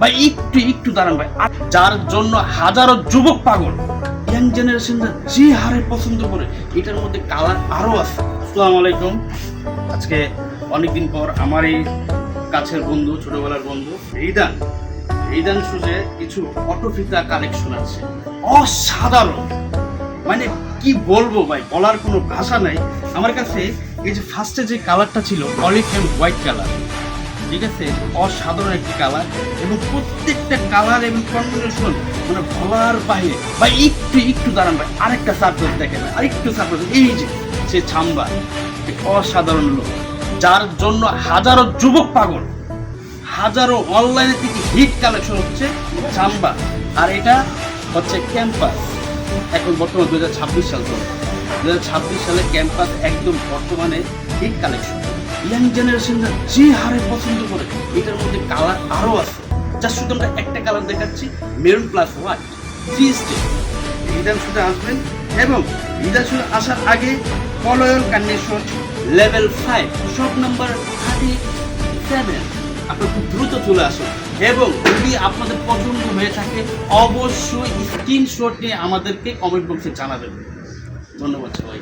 ভাই একটু একটু দাঁড়ান ভাই, যার জন্য হাজারো যুবক পাগল, ইয়াং জেনারেশনরা যে হারে পছন্দ করে, এটার মধ্যে কালার আরো আছে। আসসালামু আলাইকুম। আজকে অনেকদিন পর আমার এই কাছের বন্ধু, ছোটবেলার বন্ধু রিদান সুজে কিছু অটোফিতা কালেকশন আছে, অসাধারণ। মানে কি বলবো ভাই, বলার কোনো ভাষা নাই। আমার কাছে এই যে ফার্স্টে যে কালারটা ছিল অলিভ এন্ড হোয়াইট কালার, ঠিক আছে, অসাধারণ একটি কালার, এবং প্রত্যেকটা কালার এবং কম্বিনেশন মানে বলার বাইরে। ভাই একটু একটু দাঁড়ান ভাই, আরেকটা সারপ্রাইজ দেখেন, আরেকটু সারপ্রাইজ। এই যে সে ছাম্বা, অসাধারণ লোক, যার জন্য হাজারো যুবক পাগল, হাজারো অনলাইনে থেকে হিট কালেকশন হচ্ছে ছাম্বা। আর এটা হচ্ছে ক্যাম্পাস। এখন বর্তমান 2026 সাল চলে, 2026 সালে ক্যাম্পাস একদম বর্তমানে হিট কালেকশন। ইয়াং জেনারেশনরা যে হারে পছন্দ করে, এটার মধ্যে কালার আরও আছে। যার শুধু আমরা একটা কালার দেখাচ্ছি, maroon plus white. 3 step Ridan শুধু আসবেন, এবং রিদান শুধু আসার আগে কলয়ন কন্ডিশন লেভেল 5 শপ নাম্বার 37 আপনার খুব দ্রুত চলে আসুন। এবং যদি আপনাদের পছন্দ হয়ে থাকে অবশ্যই স্ক্রিনশট নিয়ে আমাদেরকে কমেন্ট বক্সে জানাবেন। ধন্যবাদ সবাই।